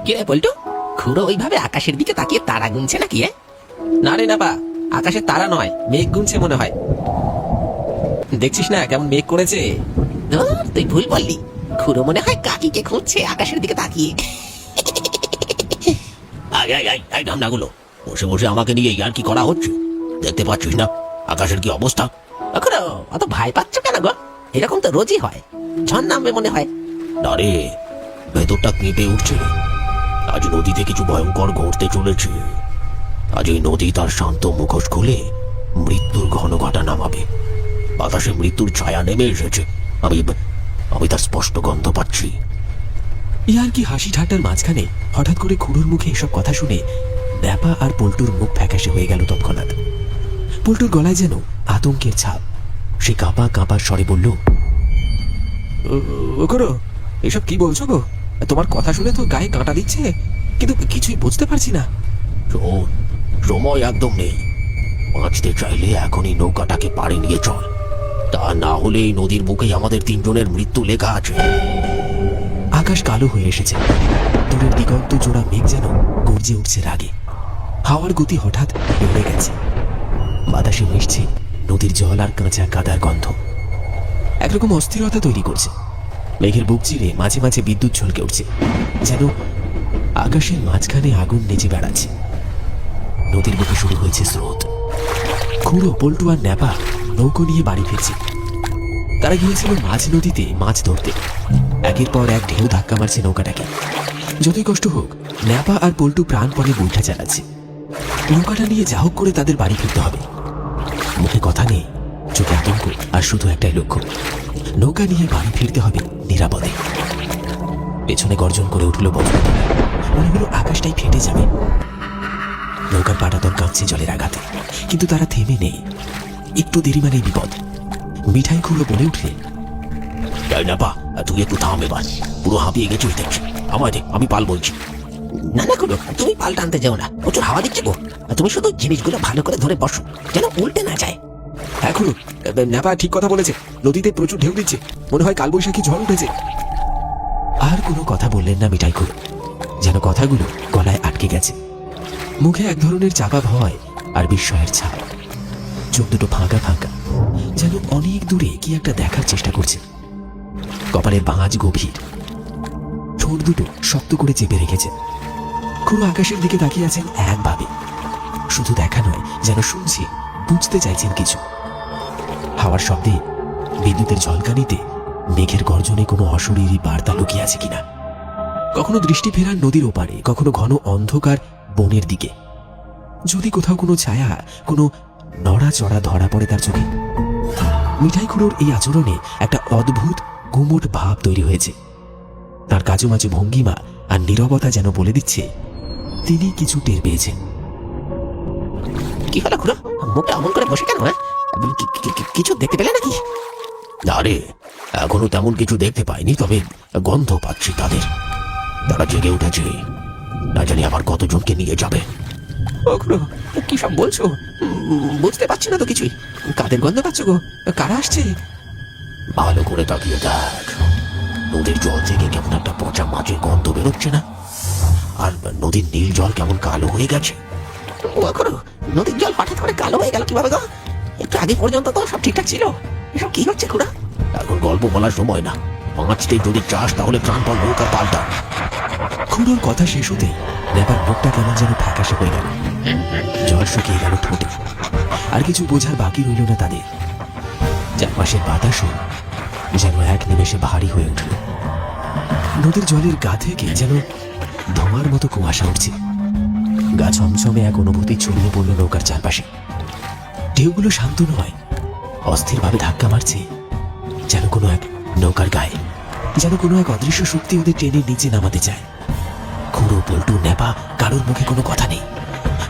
কি রে পল্টু, খুড়ো ওইভাবে আকাশের দিকে তাকিয়ে তারা গুনছে নাকি? না রে না বা, আকাশে তারা নয়, মেঘ গুনছে মনে হয়। দেখছিস না কেমন মেঘ করেছে? তুই ভুল বললি, খুড়ো মনে হয় কাকিকে খুঁজছে আকাশের দিকে তাকিয়ে। ঢামনাগুলো বসে বসে আমাকে নিয়ে আর কি করা হচ্ছে, দেখতে পাচ্ছিস না আকাশের কি অবস্থা? খুড়ো অত ভয় পাচ্ছ কেন গো? এরকম তো রোজই হয়, ঝড় নামবে মনে হয়। না রে, ভেতরটা কেঁপে উঠছে। আজ নদীতে কিছু ভয়ঙ্কর ঘটতে চলেছে। আজ এই নদী তার শান্ত মুখোশ খুলে মৃত্যুর ঘন ঘটা নামাবে। বাতাসে মৃত্যুর ছায়া নেমে এসেছে, আমি তার স্পষ্ট গন্ধ পাচ্ছি। ইয়ার কি হাসি ঠাট্টার মাঝখানে হঠাৎ করে খুড়োর মুখে এসব কথা শুনে ন্যাপা আর পল্টুর মুখ ফ্যাকাশে হয়ে গেল তৎক্ষণাৎ। পল্টুর গলায় যেন আতঙ্কের ছাপ। সে কাঁপা কাঁপা স্বরে বলল, ও খুড়ো, এসব কি বলছো গো? তোমার কথা শুনে তো গায়ে কাঁটা দিচ্ছে, কিন্তু কিছুই বুঝতে পারছি না। শোন, সময় একদম নেই। বাঁচতে চাইলে এখনই নৌকাটাকে পাড়ে নিয়ে চল, তা না হলে এই নদীর বুকেই আমাদের তিনজনের মৃত্যু লেখা আছে। আকাশ কালো হয়ে এসেছে, দূরের দিগন্ত জোড়া মেঘ যেন গর্জে উঠছে রাগে। হাওয়ার গতি হঠাৎ বেড়ে গেছে, বাতাসে মিশছে নদীর জল আর কাঁচা কাদার গন্ধ। একরকম অস্থিরতা তৈরি করছে। মেঘের বুক চিরে মাঝে মাঝে বিদ্যুৎ ঝলকে উঠছে, যেন আকাশের মাঝখানে আগুন নেচে বেড়াচ্ছে। নদীর বুকে শুরু হয়েছে স্রোত। খুড়ো, পল্টু আর ন্যাপা নৌকো নিয়ে বাড়ি ফিরছে। তারা গিয়েছিল মাঝ নদীতে মাছ ধরতে। একের পর এক ঢেউ ধাক্কা মারছে নৌকাটাকে। যতই কষ্ট হোক, ন্যাপা আর পল্টু প্রাণপণে বৈঠা চালাচ্ছে। নৌকাটা নিয়ে যা হোক করে তাদের বাড়ি ফিরতে হবে। মুখে কথা নেই, চোখে আতঙ্ক, আর শুধু একটাই লক্ষ্য, নৌকা নিয়ে বাড়ি ফিরতে হবে নিরাপদে। পেছনে গর্জন করে উঠল বজ্র, মনে হলো আকাশটাই ফেটে যাবে। নৌকার পাটাতন কাঁপছে জলের আঘাতে, কিন্তু তারা থেমে নেই। একটু দেরি মানেই বিপদ। মিঠাই খুঁড়ো বলে উঠলে, তুই একটু থাম এবার, পুরো হাঁপিয়ে গেছিস দেখছি। আমায় দে, আমি পাল বলছি। না না খুড়ো, তুমি পাল টানতে যাও না, প্রচুর হাওয়া দিচ্ছে গো। তুমি শুধু জিনিসগুলো ভালো করে ধরে বসো, যেন উল্টে না যায়। হ্যাঁ খুড়ো, ন্যাপা ঠিক কথা বলেছে, নদীতে প্রচুর ঢেউ দিচ্ছে, মনে হয় কালবৈশাখী ঝড় উঠেছে। আর কোনো কথা বললেন না মিঠাই খুড়ো, যেন কথাগুলো গলায় আটকে গেছে। মুখে এক ধরনের চাপা ভয় আর বিস্ময়ের ছাপ। চোখ দুটো ফাঁকা ফাঁকা, যেন অনেক দূরে কি একটা দেখার চেষ্টা করছে। কপালের বাঁজ গভীর, ঠোঁট দুটো শক্ত করে চেপে রেখেছে। খুড়ো আকাশের দিকে তাকিয়ে আছেন একভাবে, শুধু দেখা নয়, যেন শুনছে, বুঝতে চাইছেন কিছু। হাওয়ার শব্দে, বিদ্যুতের ঝলকানিতে, মেঘের গর্জনে কোনো অশরীরী বার্তা লুকিয়ে আছে কিনা। কখনো দৃষ্টি ফেরান নদীর ওপারে, কখনো ঘন অন্ধকার বনের দিকে। যদি কোথাও কোনো ছায়া, কোনো নড়াচড়া ধরা পড়ে তার চোখে। মিঠাই খুড়োর এই আচরণে একটা অদ্ভুত গুমোট ভাব তৈরি হয়েছে। তার কাজুমাজু ভঙ্গিমা আর নীরবতা যেন বলে দিচ্ছে তিনি কিছু টের পেয়েছেন। কি হলো খুড়ো, মুখটা অমন করে বসে কেন? কিছু দেখতে পেলে নাকি? আরে, এখনো তেমন কিছু দেখতে পাইনি, তবে গন্ধ পাচ্ছি তাদের। তারা জেগে উঠেছে, না জানি আবার কতজনকে নিয়ে যাবে। ও খুড়ো, কি সব বলছো? বুঝতে পারছি না তো কিছুই। কাদের গন্ধ পাচ্ছ গো? কারা আসছে? ভালো করে তাকিয়ে দেখ, নদীর জল থেকে কেমন একটা পচা মাছের গন্ধ বেরোচ্ছে না? আর নদীর নীল জল কেমন কালো হয়ে গেছে। নদীর জল হঠাৎ করে কালো হয়ে গেল কিভাবে গো? একটু আগে পর্যন্ত তো সব ঠিকঠাক ছিল। এসব কি হচ্ছে খুড়া? এখন গল্প বলার সময় না, মাছতে যদি চাস তাহলে প্রাণপণ নৌকা পাল্টা। খুড়োর কথা শেষ হতেই ন্যাপার মুখটা কেমন যেন ফ্যাকাশে হয়ে গেল। জল শুকিয়ে গেল ঠোঁটে, আর কিছু বোঝার বাকি রইল না তাদের। চারপাশের বাতাসও যেন এক নিমেষে ভারী হয়ে উঠল। নদীর জলের গা থেকে যেন ধোঁয়ার মতো কুয়াশা উঠছে। গা ছমছমে এক অনুভূতি ছড়িয়ে পড়ল নৌকার চারপাশে। ঢেউগুলো শান্ত নয়, অস্থিরভাবে ধাক্কা মারছে, যেন কোনো এক নৌকার গায়ে, যেন কোনো এক অদৃশ্য শক্তি ওদের টেনে নিচে নামাতে চায়। খুড়ো, পল্টু, ন্যাপা, কারোর মুখে কোনো কথা নেই।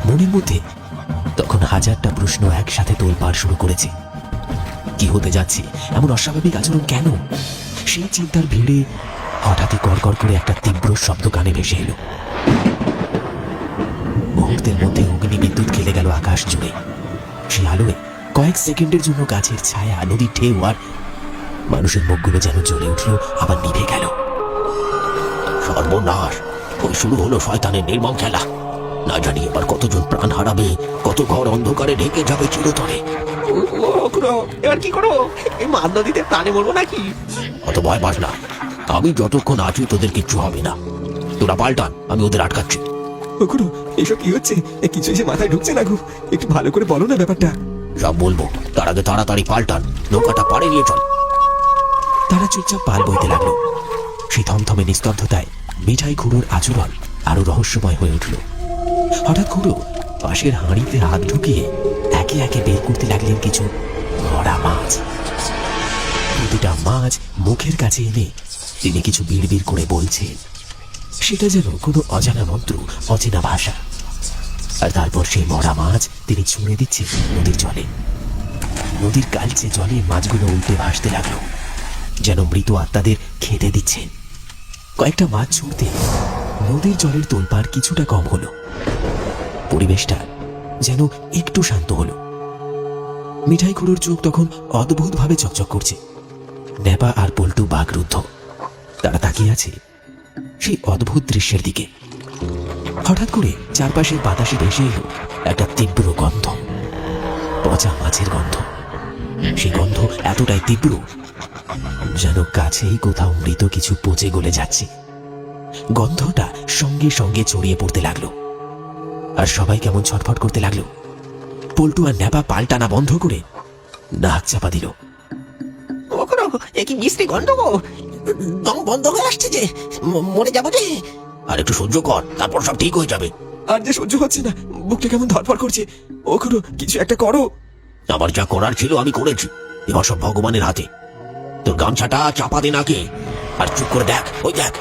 মনের মধ্যে তখন হাজারটা প্রশ্ন একসাথে তোলপাড় শুরু করেছে। কি হতে যাচ্ছে? এমন অস্বাভাবিক আচরণ কেন? সেই চিন্তার ভিড়ে হঠাৎই কড়কড় করে একটা তীব্র শব্দ কানে ভেসে এলো। মুহূর্তের মধ্যে অগ্নি বিদ্যুৎ খেলে গেল আকাশ জুড়ে। সেই আলোয় কয়েক সেকেন্ডের জন্য গাছের ছায়া, নদীর ঢেউ আর মানুষের মুখগুলো যেন জ্বলে উঠল, আবার নিভে গেল। সর্বনাশ, ওই শুরু হলো শয়তানের নির্মম খেলা। না জানি এবার কতজন প্রাণ হারাবে, কত ঘর অন্ধকারে ঢেকে যাবে চিরতরে। এবার কি করো? এই মাছ নদীতে প্রাণে মরবো নাকি? অত ভয় পাস না, আমি যতক্ষণ আছি তোদের কিচ্ছু হবে না। তোরা পাল্টান, আমি ওদের আটকাচ্ছি। খুড়ো, এসব কি হচ্ছে? কিছু যে মাথায় ঢুকছে না গো, একটু ভালো করে বলো না ব্যাপারটা। সব বলবো, তার আগে তাড়াতাড়ি পাল্টান, নৌকাটা পাড়ে নিয়ে চল। তারা চুপচাপ পাল বইতে লাগলো। সেই থমথমে নিস্তব্ধতায় মিঠাই খুড়োর আচরণ আরো রহস্যময় হয়ে উঠল। হঠাৎ খুড়ো পাশের হাঁড়িতে হাত ঢুকিয়ে একে একে বের করতে লাগলেন কিছু মরা মাছ। প্রতিটা মাছ মুখের কাছে এনে তিনি কিছু বিড়বিড় করে বলছেন। সেটা যেন কোনো অজানা মন্ত্র, অচেনা ভাষা। আর তারপর সেই মরা মাছ তিনি ছুঁড়ে দিচ্ছেন নদীর জলে। নদীর কালচে জলে মাছগুলো উল্টে ভাসতে লাগলো, যেন মৃত আত্মাদের খেতে দিচ্ছেন। কয়েকটা মাছ ছুঁড়তে নদীর জলের তোলপাড় কিছুটা কম হলো। পরিবেশটা যেন একটু শান্ত হলো। মিঠাই খুড়োর চোখ তখন অদ্ভুতভাবে চকচক করছে। ন্যাপা আর পল্টু বাকরুদ্ধ, তারা তাকিয়ে আছে সেই অদ্ভুত দৃশ্যের দিকে। হঠাৎ করে চারপাশের বাতাসে ভেসে এলো একটা তীব্র গন্ধ, পচা মাছের গন্ধ। সেই গন্ধ এতটাই তীব্র যেন কাছেই কোথাও মৃত কিছু পচে গলে যাচ্ছে। গন্ধটা সঙ্গে সঙ্গে ছড়িয়ে পড়তে লাগলো, আর সবাই কেমন ছটফট করতে লাগলো। পল্টু আর ন্যাপা পাল্টানা বন্ধ করে নাক চাপা দিল। একই মিষ্টি গন্ধ গো, দম বন্ধ হয়ে আসছে যে, মরে যাবো যে। আর একটু সহ্য কর, তারপর সব ঠিক হয়ে যাবে। আর যে সহ্য হচ্ছে না, বুকটা কেমন ধরফর করছে। ও খুড়ো, কিছু একটা করো। আমার যা করার ছিল আমি করেছি, এবার সব ভগবানের হাতে। তোর গামছাটা চাপা দে নাকে, আর চুপ করে দেখ, ওই দেখ।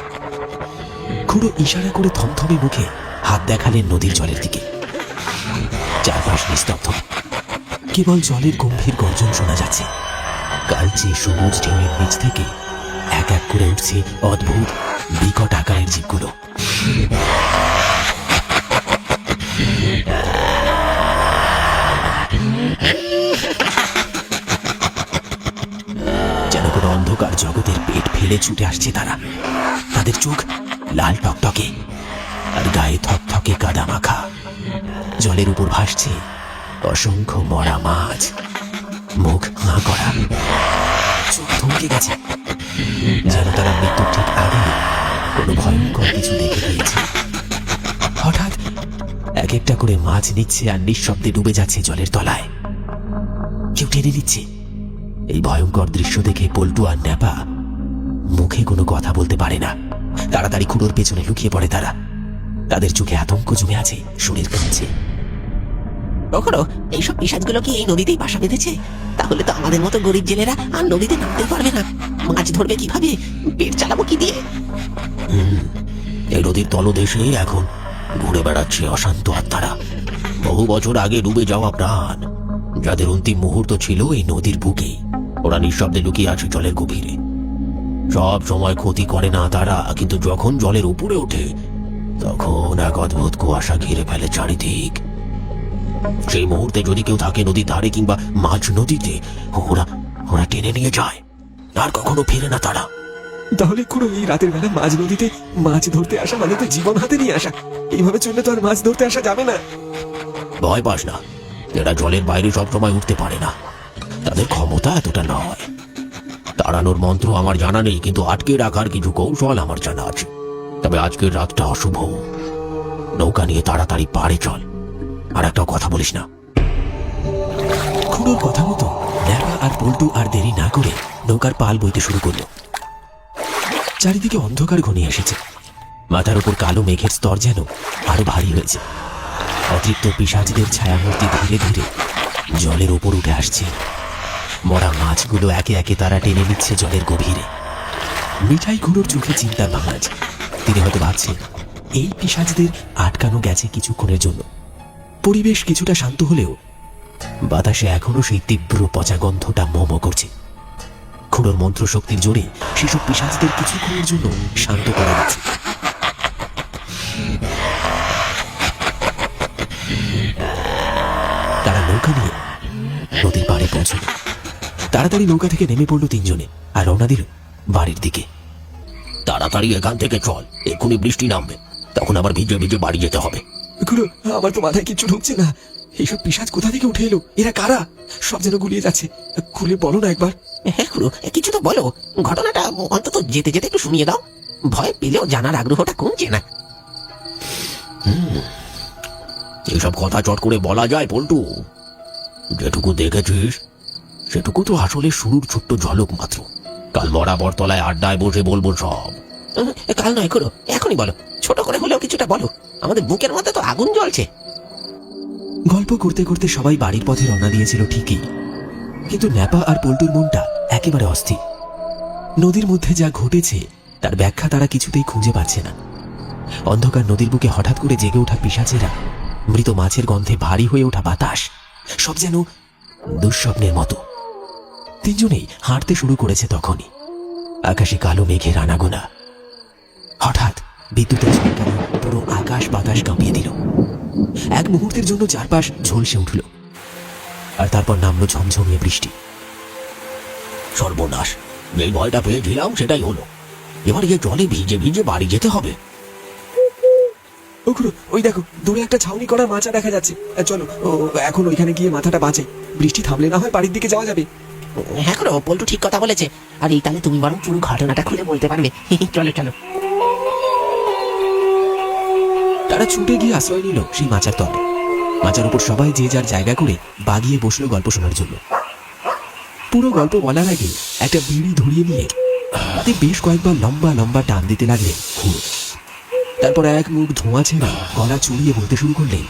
খুড়ো ইশারা করে থমথমে মুখে হাত দেখালেন নদীর জলের দিকে। চারপাশ নিস্তব্ধ, কেবল জলের গম্ভীর গর্জন শোনা যাচ্ছে। কালচে সবুজ ঢেউয়ের নিচ থেকে এক এক করে উঠছে অদ্ভুত বিকট আকারের জীবগুলো। যেন কোনো অন্ধকার জগতের পেট ফেলে ছুটে আসছে তারা। তাদের চোখ লাল টকটকে, আর গায়ে থকথকে কাদা মাখা। জলের উপর ভাসছে অসংখ্য মরা মাছ, মুখ হাঁ করা, চোখ থমকে গেছে, যেন তারা মৃত্যুর ঠিক আগে কোনো ভয়ঙ্কর কিছু দেখে ফেলেছে। হঠাৎ এক একটা করে মাছ নিচ্ছে আর নিঃশব্দে ডুবে যাচ্ছে জলের তলায়। কেউ টেনে নিচ্ছে। এই ভয়ঙ্কর দৃশ্য দেখে পল্টু আর ন্যাপা মুখে কোনো কথা বলতে পারে না। তাড়াতাড়ি খুড়োর পেছনে লুকিয়ে পড়ে তারা। তাদের চোখে আতঙ্ক জমে আছে, শরীর কাঁপছে। ওখরো, এইসব পিশাচগুলো কি এই নদীতেই বাসা বেঁধেছে? তাহলে তো আমাদের মতো গরিব জেলেরা আর নদীতে নামতে পারবে না। মাছ ধরবে কিভাবে? পেট চালাবো কি দিয়ে? এই নদীর তলদেশে এখন ঘুরে বেড়াচ্ছে অশান্ত আত্মারা। বহু বছর আগে ডুবে যাওয়া প্রাণ, যাদের অন্তিম মুহূর্ত ছিল এই নদীর বুকে। ওরা নিঃশব্দে লুকিয়ে আছে জলের গভীরে। সব সময় ক্ষতি করে না তারা, কিন্তু যখন জলের উপরে ওঠে তখন এক অদ্ভুত কুয়াশা ঘিরে ফেলে চারিদিক। সেই মুহূর্তে যদি কেউ থাকে নদীর ধারে কিংবা মাঝ নদীতে, ওরা ওরা টেনে নিয়ে যায়, আর কখনো ফিরে না তারা। তাহলে খুড়ো, এই রাতের বেলা মাঝ নদীতে মাছ ধরতে আসা মানে তো জীবন হাতে নিয়ে আসা। এইভাবে চললে তো আর মাছ ধরতে আসা যাবে না। ভয় পাস না, এরা জলের বাইরে সবসময় উঠতে পারে না, তাদের ক্ষমতা এতটা নয়। তাড়ানোর মন্ত্র আমার জানা নেই, কিন্তু আটকে রাখার কিছু কৌশল আমার জানা আছে। তবে আজকের রাতটা অশুভ। নৌকা নিয়ে তাড়াতাড়ি পাড়ে চল, আর একটাও কথা বলিস না। খুড়োর কথা মতো ন্যাপা আর পল্টু আর দেরি না করে নৌকার পাল বইতে শুরু করলো। চারিদিকে অন্ধকার ঘনিয়ে এসেছে। মাথার উপর কালো মেঘের স্তর যেন আরো ভারী হয়েছে। অতৃপ্ত পিশাচদের ছায়ামূর্তি ধীরে ধীরে জলের উপর উঠে আসছে। মরা মাছগুলো একে একে তারা টেনে নিচ্ছে জলের গভীরে। মিঠাই খুড়োর চোখে চিন্তার ভাঁজ। তিনি হয়তো ভাবছেন এই পিশাচদের আটকানো গেছে কিছুক্ষণের জন্য। পরিবেশ কিছুটা শান্ত হলেও বাতাসে এখনো সেই তীব্র পচা গন্ধটা মোমো করছে। খুড়োর মন্ত্র শক্তির জোরে সেসব পিশাচদের কিছুক্ষণের জন্য শান্ত করা যাচ্ছে। তারা নৌকা নিয়ে নদীর পাড়ে পৌঁছল। তাড়াতাড়ি নৌকা থেকে নেমে পড়লো তিনজনে আর রওনা দিল বাড়ির দিকে। তাড়াতাড়ি এখান থেকে চল, এক্ষুনি বৃষ্টি নামবে। তা তখন আবার ভিজে ভিজে বাড়ি যেতে হবে। খুড়ো, আমার তো মাথায় কিচ্ছু ঢুকছে না। এইসব পিশাচ কোথা থেকে উঠে এলো? এরা কারা? সব যেন গুলিয়ে যাচ্ছে। খুলে বলো না একবার। হ্যাঁ খুড়ো, কিছু তো বলো। ঘটনাটা অন্তত যেতে যেতে একটু শুনিয়ে দাও। ভয় পেলেও জানার আগ্রহটা কমছে না। এসব কথা চট করে বলা যায় পল্টু? যেটুকু দেখেছিস সেটুকু তো আসলে শুরুর ছোট্ট ঝলক মাত্র। কাল বরাবর তলায় আড্ডায় বসে বলবো সব। কাল নয় খুড়ো, এখনই বলো। ছোট করে হলেও কিছুটা বলো। আমাদের বুকের মধ্যে তো আগুন জ্বলছে। গল্প করতে করতে সবাই বাড়ির পথে রওনা দিয়েছিল ঠিকই, কিন্তু ন্যাপা আর পল্টুর মনটা একেবারে অস্থির। নদীর মধ্যে যা ঘটেছে তার ব্যাখ্যা তারা কিছুতেই খুঁজে পাচ্ছে না। অন্ধকার নদীর বুকে হঠাৎ করে জেগে ওঠা পিশাচেরা, মৃত মাছের গন্ধে ভারী হয়ে ওঠা বাতাস, সব যেন দুঃস্বপ্নের মতো। তিনজনেই হাঁটতে শুরু করেছে তখনই। আকাশে কালো মেঘের আনাগোনা। হঠাৎ বিদ্যুতের ঝলকানি পুরো আকাশ বাতাস কাঁপিয়ে দিল। এক মুহূর্তের জন্য চারপাশ ঝলসে উঠল, আর তারপর নামলো ঝমঝমিয়ে বৃষ্টি। সর্বনাশ! যেই ভয়টা পেয়েছিলাম সেটাই হলো। এবার গিয়ে জলে ভিজে ভিজে বাড়ি যেতে হবে। ওই দেখো, দূরে একটা ছাউনি করা মাচা দেখা যাচ্ছে। চলো এখন ওইখানে গিয়ে মাথাটা বাঁচে। বৃষ্টি থামলে না হয় বাড়ির দিকে যাওয়া যাবে। হ্যাঁ খুড়ো, পল্টু ঠিক কথা বলেছে। আর এই তাহলে তুমি বরং পুরো ঘটনাটা খুলে বলতে পারবে। চলো চলো। তারা ছুটে গিয়ে আশ্রয় নিল সেই মাচার তলে। মাচার উপর সবাই যে যার জায়গা করে বাগিয়ে বসলো গল্প শোনার জন্য। পুরো গল্প বলার আগে একটা বিড়ি ধরিয়ে নিয়ে তাতে বেশ কয়েকবার লম্বা লম্বা টান দিতে লাগলেন খুড়ো। তারপর এক মুখ ধোঁয়া ছেড়ে গলা চুড়িয়ে বলতে শুরু করলেন,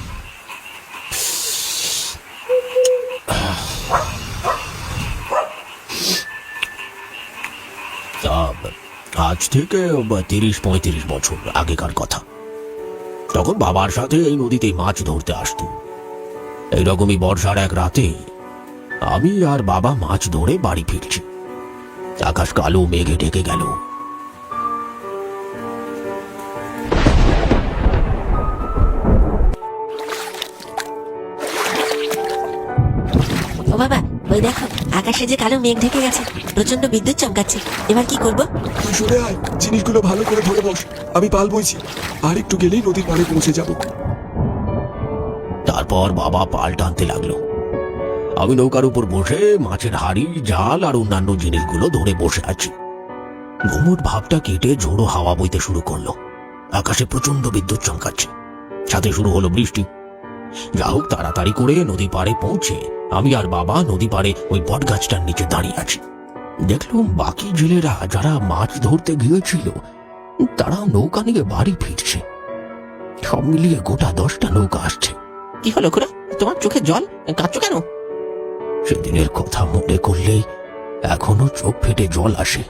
আজ থেকে 30-35 বছর আগেকার কথা। তখন বাবার সাথে এই নদীতে মাছ ধরতে আসতো। এইরকমই বর্ষার এক রাতে আমি আর বাবা মাছ ধরে বাড়ি ফিরছি। আকাশ কালো মেঘে ঢেকে গেল। ও বাবা, ওই দেখো আকাশে যে কালো মেঘ ঢেকে গেছে, প্রচন্ড বিদ্যুৎ চমকাচ্ছে। এবার কি করব? তুই সরে আয়, জিনিসগুলো ভালো করে ধরে বস। আমি পাল বইছি, আর একটু গেলেই নদীর পাড়ে পৌঁছে যাব। তারপর বাবা পাল টানতে লাগলো। আমি নৌকার উপর বসে মাছের হাড়ি, জাল আর অন্যান্য জিনিসগুলো ধরে বসে আছি। ঘুমট ভাবটা কেটে ঝোড়ো হাওয়া বইতে শুরু করলো। আকাশে প্রচন্ড বিদ্যুৎ চমকাচ্ছে, সাথে শুরু হলো বৃষ্টি। যা হোক, তাড়াতাড়ি করে নদী পাড়ে পৌঁছে আমি আর বাবা নদী পাড়ে ওই বট গাছটার নিচে দাঁড়িয়ে আছি। দেখলাম বাকি জেলেরা যারা মাছ ধরতে গিয়েছিল তারাও নৌকা নিয়ে বাড়ি ফিরছে। সব মিলিয়ে গোটা 10টা নৌকা আসছে। কি হলো খুড়া, তোমার চোখে জল? কাঁদছো কেন? সেদিনের কথা মনে করলেই এখনো চোখ ফেটে জল আসে।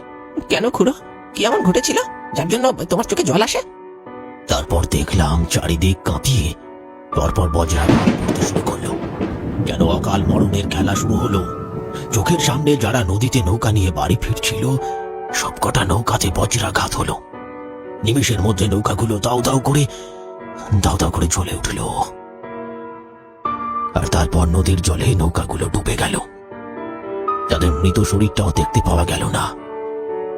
কেন খুড়ো, কি এমন ঘটেছিল যার জন্য তোমার চোখে জল আসে? তারপর দেখলাম চারিদিক কাঁপিয়ে পরপর বজ্রাঘাত করতে শুরু করলো। যেন অকাল মরণের খেলা শুরু হলো। চোখের সামনে যারা নদীতে নৌকা নিয়ে বাড়ি ফিরছিল সবকটা নৌকাতে বজ্রাঘাত হলো। নিমেষের মধ্যে নৌকাগুলো দাউ দাউ করে জ্বলে উঠল। আর তারপর নদীর জলে নৌকাগুলো ডুবে গেল। তাদের মৃত শরীরটাও দেখতে পাওয়া গেল না।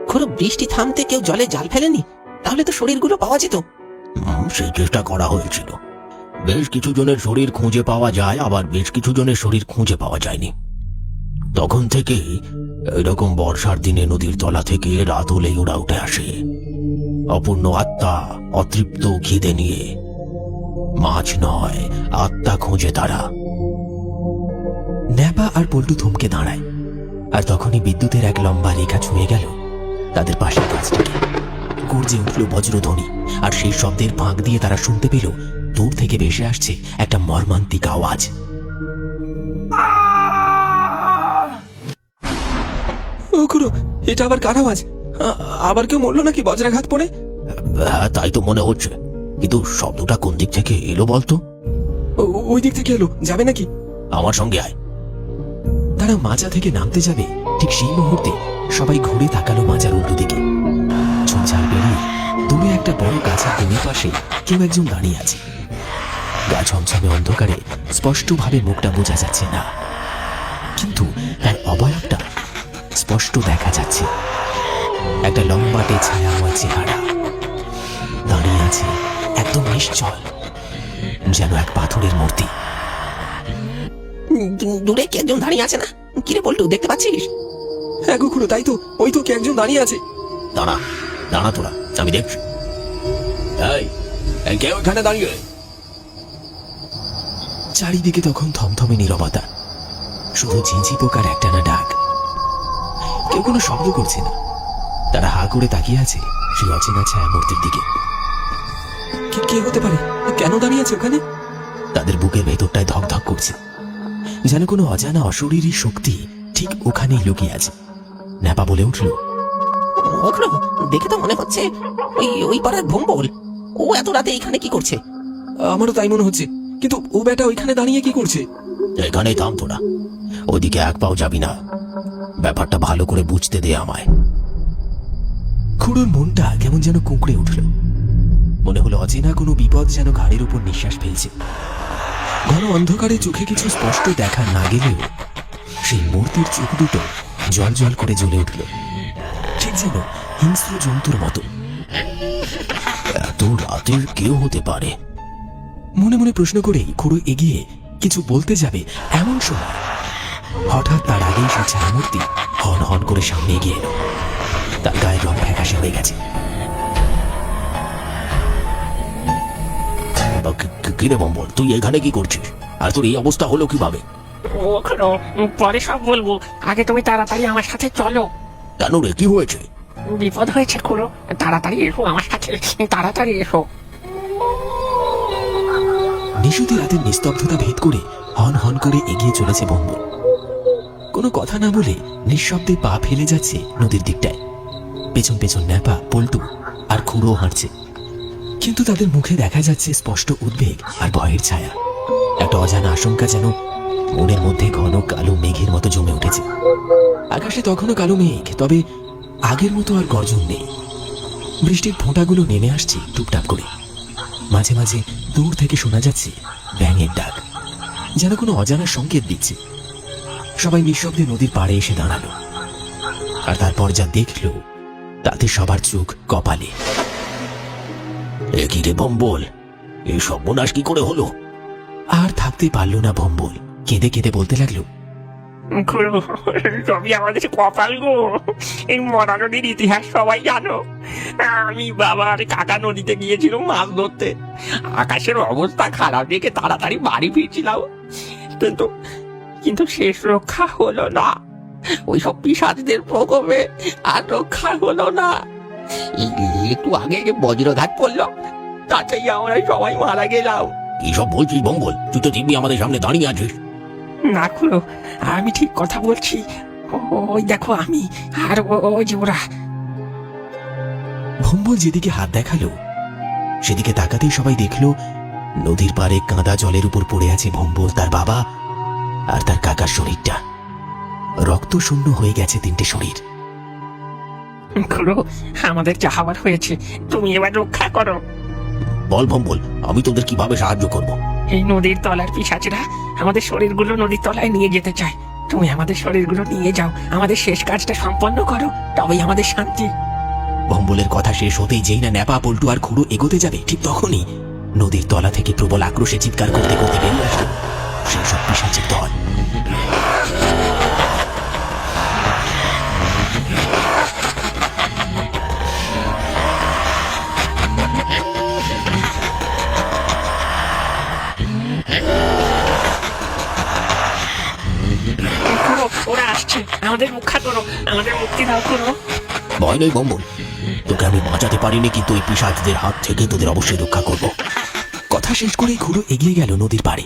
খুড়ো, বৃষ্টি থামতে কেউ জলে জাল ফেলেনি? তাহলে তো শরীরগুলো পাওয়া যেত। সেই চেষ্টা করা হয়েছিল। বেশ কিছু জনের শরীর খুঁজে পাওয়া যায়, আবার বেশ কিছু জনের শরীর খুঁজে পাওয়া যায়নি। তখন থেকে এরকম বর্ষার দিনে নদীর তলা থেকে রাত হলেই ওরা উঠে আসে, অপূর্ণ আত্মা, অতৃপ্ত খিদে নিয়ে। মাছ নয়, আত্মা খোঁজে তারা। ন্যাপা আর পল্টু থমকে দাঁড়ায়, আর তখনই বিদ্যুতের এক লম্বা রেখা ছুঁয়ে গেল তাদের পাশের গাছটাকে। গর্জে উঠল বজ্রধ্বনি, আর সেই শব্দের ফাঁক দিয়ে তারা শুনতে পেল দূর থেকে ভেসে আসছে একটা মর্মান্তিক আওয়াজ। ও খুড়ো, এটা আবার কার আওয়াজ? আবার কেউ মরলো নাকি বজ্রাঘাত পড়ে? হ্যাঁ, তাই তো মনে হচ্ছে, কিন্তু শব্দটা কোন দিক থেকে এলো বলতো? ওই দিক থেকে এলো, যাবে নাকি? আমার সঙ্গে আয়। তারা মাচা থেকে নামতে যাবে, ঠিক সেই মুহূর্তে সবাই ঘুরে তাকালো মাচার উল্টো দিকে। ঝোঁঝাড় বেরিয়ে দূরে একটা বড় গাছের দড়ির পাশে কেউ একজন দাঁড়িয়ে আছে। গা ছমছমে অন্ধকারে স্পষ্টভাবে মুখটা বোঝা যাচ্ছে না, কিন্তু তার অবয়বটা স্পষ্ট দেখা যাচ্ছে। একটা লম্বাটে ছায়া হওয়া চেহারা, দাঁড়িয়ে আছে একটা একদম নিশ্চল, যেন এক পাথরের মূর্তি। দূরে কে একজন দাঁড়িয়ে আছে না? কিরে বল্টু, দেখতে পাচ্ছিস? হ্যাঁ গো খুড়ো, তাই তো, ওই তো কে একজন দাঁড়িয়ে আছে। দাঁড়া দাঁড়া তোরা, আমি দেখছি। এই কেউ এখানে দাঁড়িয়ে? চারিদিকে তখন থমথমে নীরবতা, শুধু ঝিঁঝি পোকার একটানা ডাক। কেউ কোনো শব্দ করছে না। তারা হা করে তাকিয়ে আছে সেই অচেনা ছায়া মূর্তির দিকে। কে হতে পারে? কেন দাঁড়িয়ে আছে ওখানে? তাদের বুকের ভেতরটায় ধক ধক করছে, যেন কোনো অজানা অশরীরী শক্তি ঠিক ওখানেই লুকিয়ে আছে। ন্যাপা বলে উঠল, ওখানে দেখে তো মনে হচ্ছে ওই ওই পাড়ার ভম্বল। ও এত রাতে এখানে কি করছে? আমারও তাই মনে হচ্ছে, কিন্তু ও বেটা ওইখানে দাঁড়িয়ে কি করছে? এখানেই থাম তোরা, ওদিকে এক পাও যাবি না। ব্যাপারটা ভালো করে বুঝতে দে আমায়। খুড়োর মনটা কেমন যেন কুঁকড়ে উঠল। মনে হলো অচেনা কোনো বিপদ যেন ঘাড়ের উপর নিঃশ্বাস ফেলছে। ঘন অন্ধকারে চোখে কিছু স্পষ্ট দেখা না গেলেও সেই মূর্তির চোখ দুটো জল জল করে জ্বলে উঠল, ঠিক যেন হিংস্র জন্তুর মতো। এত রাতের কেউ হতে পারে? মনে মনে প্রশ্ন করেই খুড়ো এগিয়ে কিছু বলতে যাবে, এমন সময় হঠাৎ তার আগেই সে ছায়ামূর্তি হন হন করে সামনে এগিয়ে এলো। তার গায়ের রং ফ্যাকাশে হয়ে গেছে। কিরে ভম্বল, তুই এখানে কি করছিস? আর তোর এই অবস্থা হলো কিভাবে? ওখানে পরে সব বলবো, আগে তুমি তাড়াতাড়ি আমার সাথে চলো। কেন রে, কি হয়েছে? বিপদ হয়েছে খুড়ো, তাড়াতাড়ি এসো আমার সাথে, তাড়াতাড়ি এসো। নিশুতি রাতের নিস্তব্ধতা ভেদ করে হন হন করে এগিয়ে চলেছে ভম্বল। কোনো কথা না বলে নিঃশব্দে পা ফেলে যাচ্ছে নদীর দিকটায়। পেছন পেছন ন্যাপা, পল্টু আর খুড়ো হাঁটছে, কিন্তু তাদের মুখে দেখা যাচ্ছে স্পষ্ট উদ্বেগ আর ভয়ের ছায়া। একটা অজানা আশঙ্কা যেন মনের মধ্যে ঘন কালো মেঘের মতো জমে উঠেছে। আকাশে তখনও কালো মেঘ, তবে আগের মতো আর গর্জন নেই। বৃষ্টির ফোঁটাগুলো নেমে আসছে টুপটাপ করে। মাঝে মাঝে দূর থেকে শোনা যাচ্ছে ব্যাঙের ডাক, যেন কোনো অজানা সংকেত দিচ্ছে। সবাই নিঃশব্দে নদীর পাড়ে এসে দাঁড়ালো, আর তারপর যা দেখলো তাতে সবার চোখ কপালে। এ কি রে ভম্বল, এই সর্বনাশ কি করে হলো? আর থাকতে পারলো না ভম্বল, কেঁদে কেঁদে বলতে লাগলো, খুড়ো, সবই আমাদের কপাল গো। এই মরা নদীর ইতিহাস সবাই জানো। আমি বাবা আর কাকা নদীতে গিয়েছিলাম মাছ ধরতে। আকাশের অবস্থা খারাপ দেখে তাড়াতাড়ি বাড়ি ফিরছিলাম, কিন্তু কিন্তু শেষ রক্ষা হলো না। ওই সব পিশাচদের প্রকোপে আর রক্ষা হলো না। একটু আগে যে বজ্রঘাত পড়লো, তাতেই আমরা সবাই মারা গেলাম। এইসব বলছিস ভম্বল? তুই তো দিব্যি আমাদের সামনে দাঁড়িয়ে আছিস। না খুড়ো, আমি ঠিক কথা বলছি। ওই দেখো আমি আর ওই যে ওরা। ভম্বল যেদিকে হাত দেখালো সেদিকে তাকাতেই সবাই দেখলো নদীর পাড়ে কাঁদা জলের উপর পড়ে আছে ভম্বল, তার বাবা আর তার কাকার শরীরটা। রক্ত শূন্য হয়ে গেছে তিনটে শরীর। খুড়ো, আমাদের যা হবার হয়েছে, তুমি এবার রক্ষা করো। বল ভম্বল, আমি তোদের কিভাবে সাহায্য করব? এই নদীর তলার পিশাচেরা আমাদের শরীরগুলো নদীর তলায় নিয়ে যেতে চায়। তুমি আমাদের শরীরগুলো নিয়ে যাও, আমাদের শেষ কাজটা সম্পন্ন করো, তবেই আমাদের শান্তি। ভম্বলের কথা শেষ হতেই যেই না ন্যাপা, পল্টু আর খুড়ো এগোতে যাবে, ঠিক তখনই নদীর তলা থেকে প্রবল আক্রোশে চিৎকার করতে করতে বেরিয়ে আসলো সেই সব পিশাচের দল। খুড়ো, ওরা আসছে, আমাদের রক্ষা করো, আমাদের মুক্তি দাও খুড়ো। ভয় নেই ভম্বল, তোকে আমি বাঁচাতে পারিনি, কিন্তু এই পিশাচদের হাত থেকে তোদের অবশ্যই রক্ষা করব। কথা শেষ করেই খুড়ো এগিয়ে গেল নদীর পাড়ে।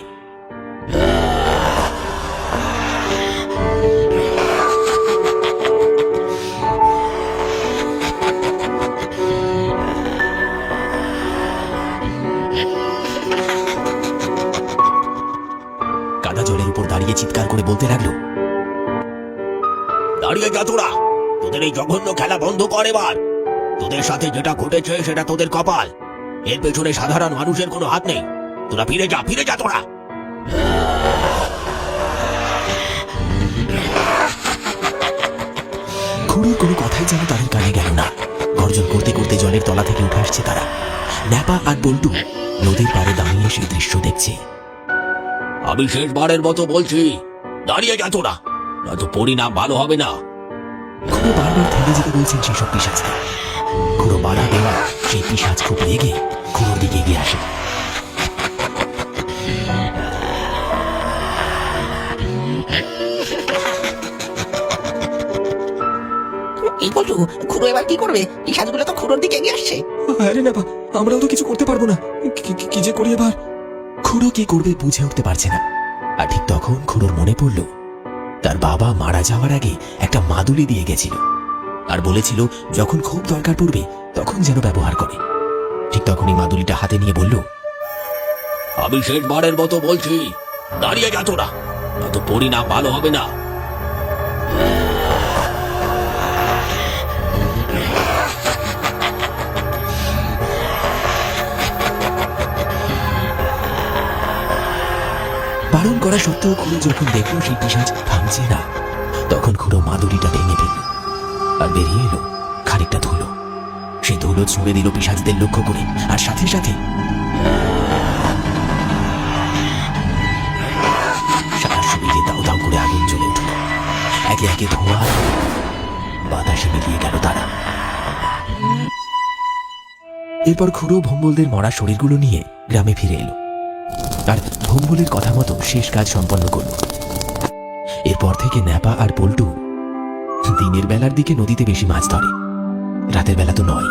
কাদা জলের উপর দাঁড়িয়ে চিৎকার করে বলতে লাগলো, দাঁড়িয়ে যা তোরা, তোদের এই জঘন্য খেলা বন্ধ কর এবার। তোদের সাথে যেটা ঘটেছে সেটা তোদের কপাল, এর পেছনে সাধারণ মানুষের কোনো হাত নেই। তোরা ফিরে যা, ফিরে যা তোরা। খুড়োর কোনো কথাই যেন তাদের কানে গেল না। গর্জন করতে করতে জলের তলা থেকে উঠে আসছে তারা। ন্যাপা আর পল্টু নদীর পাড়ে দাঁড়িয়ে সেই দৃশ্য দেখছে। আমি শেষবারের মতো বলছি, দাঁড়িয়ে যা তোরা, নয়তো পরিণাম ভালো হবে না। খুড়ো বারবার থেমে যেতে বলছেন সেই সব পিশাচকে। খুড়ো বাধা দেওয়া সেই পিশাচ খুব রেগে খুড়োর দিকে এগিয়ে আসে। এই বলছো খুড়ো এবার কি করবে? এই সাজগুলো তো খুড়োর দিকে এগিয়ে আসছে। আরে না, আমরাও তো কিছু করতে পারবো না। কি যে করি এবার? খুড়ো কি করবে বুঝে উঠতে পারছে না। আর ঠিক তখন খুড়োর মনে পড়ল তার বাবা মারা যাওয়ার আগে একটা মাদুলি দিয়ে গেছিল, আর বলেছিল যখন খুব দরকার পড়বে তখন যেন ব্যবহার করে। ঠিক তখনই মাদুলিটা হাতে নিয়ে বলল, আমি শেষবারের মতো বলছি, দাঁড়িয়ে যা তোরা, নয়তো পরিণাম ভালো হবে না। বারণ করা সত্ত্বেও খুড়ো যখন দেখলো সেই পিশাচ থামছে না, তখন খুড়ো মাদুরিটা ভেঙে ফেলল আর বেরিয়ে এলো খানিকটা ধুলো। সেই ধুলো ছুঁড়ে দিল পিশাচদের লক্ষ্য করে, আর সাথে সাথে সারা শরীরে দাউ দাউ করে আগুন জ্বলে উঠল। একে একে ধোঁয়া বাতাসে মিলিয়ে গেল তারা। এরপর খুড়ো ভম্বলদের মরা শরীরগুলো নিয়ে গ্রামে ফিরে এলো আর ভম্বলের কথা মতো শেষ কাজ সম্পন্ন করল। এরপর থেকে ন্যাপা আর পল্টু দিনের বেলার দিকে নদীতে বেশি মাছ ধরে, রাতের বেলা তো নয়।